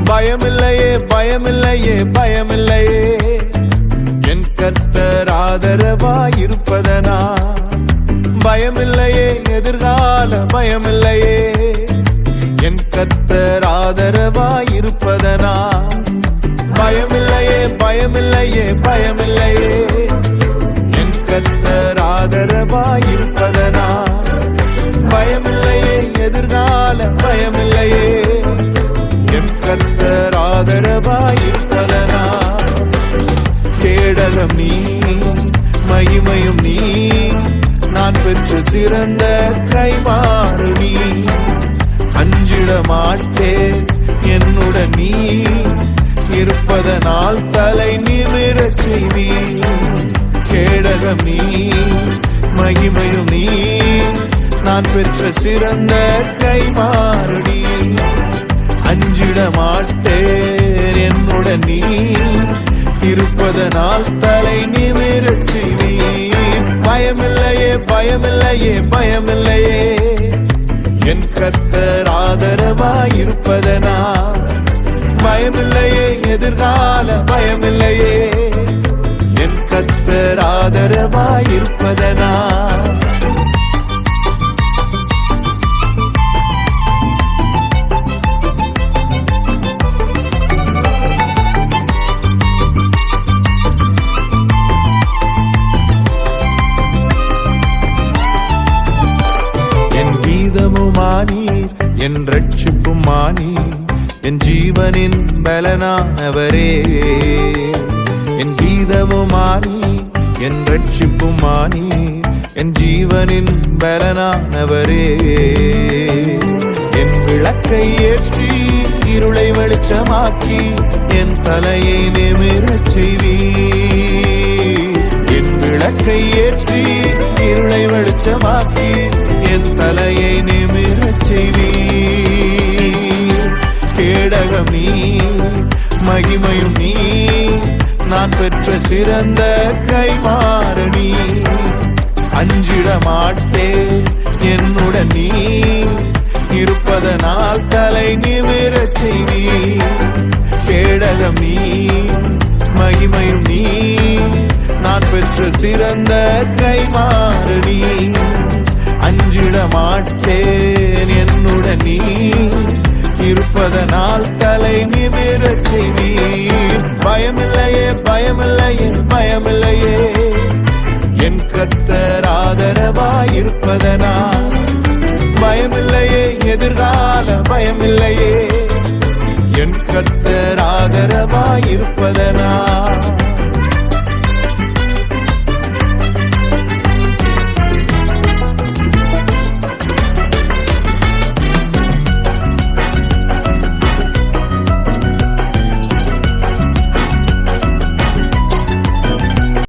பயமில்லையே பயமில்லையே பயமில்லையே என் கர்த்தர் ஆதரவாயிருப்பதனா பயமில்லையே எதிர்கால பயமில்லையே என் கர்த்தர் ஆதரவாயிருப்பதனா பயமில்லையே பயமில்லையே பயமில்லையே என் கர்த்தர் ஆதரவாயிருப்பதனா பயமில்லையே எதிர்கால பயமில்லையே என் கர்த்தர் ஆதரவாயிருப்பதனா கேடகம் நீ மகிமையும் நீ நான் பெற்று சிறந்த கைமாறு நீ அஞ்சிட மாட்டேன் என்னுடன் நீ இருப்பதனால் தலை நிமிரச் செய்வி கேடகம் நீ மகிமையும் நீ நான் பெற்ற சிறந்த கைமாறு நீ அஞ்சிட மாட்டேன் என்னுடன் நீ இருப்பதனால் தலை நிமிரச் செய்வி பயமில்லையே பயமில்லையே பயமில்லையே என் கர்த்தர் ஆதரவாயிருப்பதனா பயமில்லையே எதிர்கால பயமில்லையே என் கர்த்தர் ஆதரவாயிருப்பதனா நீர் என் ரட்சிப்புமானீர் என் ஜீவனின் பலனானவரே என் கீதமுமானீர் என் ரட்சிப்புமானீர் என் ஜீவனின் பலனானவரே என் விளக்கை ஏற்றி இருளை வெளிச்சமாக்கி என் தலையை நிமிரச் செய்வீர் என் விளக்கை ஏற்றி இருளை வெளிச்சமாக்கி என் தலையை நிமிரச் செய்வீர் கேடகம் நீ மகிமையும் நீ நான் பெற்ற சிறந்த கைமாறு நீ அஞ்சிட மாட்டேன் என்னுடன் நீ இருப்பதனால் தலை நிமிரச் செய்வீர் கேடகம் நீ மகிமையும் நீ நான் பெற்ற சிறந்த கைமாறு நீ அஞ்சிட மாட்டேன் என்னுடன் நீ இருப்பதனால் தலை நிமிரச் செய்வீர் பயமில்லையே பயமில்லையே பயமில்லையே என் கர்த்தர் ஆதரவாயிருப்பதனா பயமில்லையே எதிர்கால பயமில்லையே என் கர்த்தர் ஆதரவாயிருப்பதனா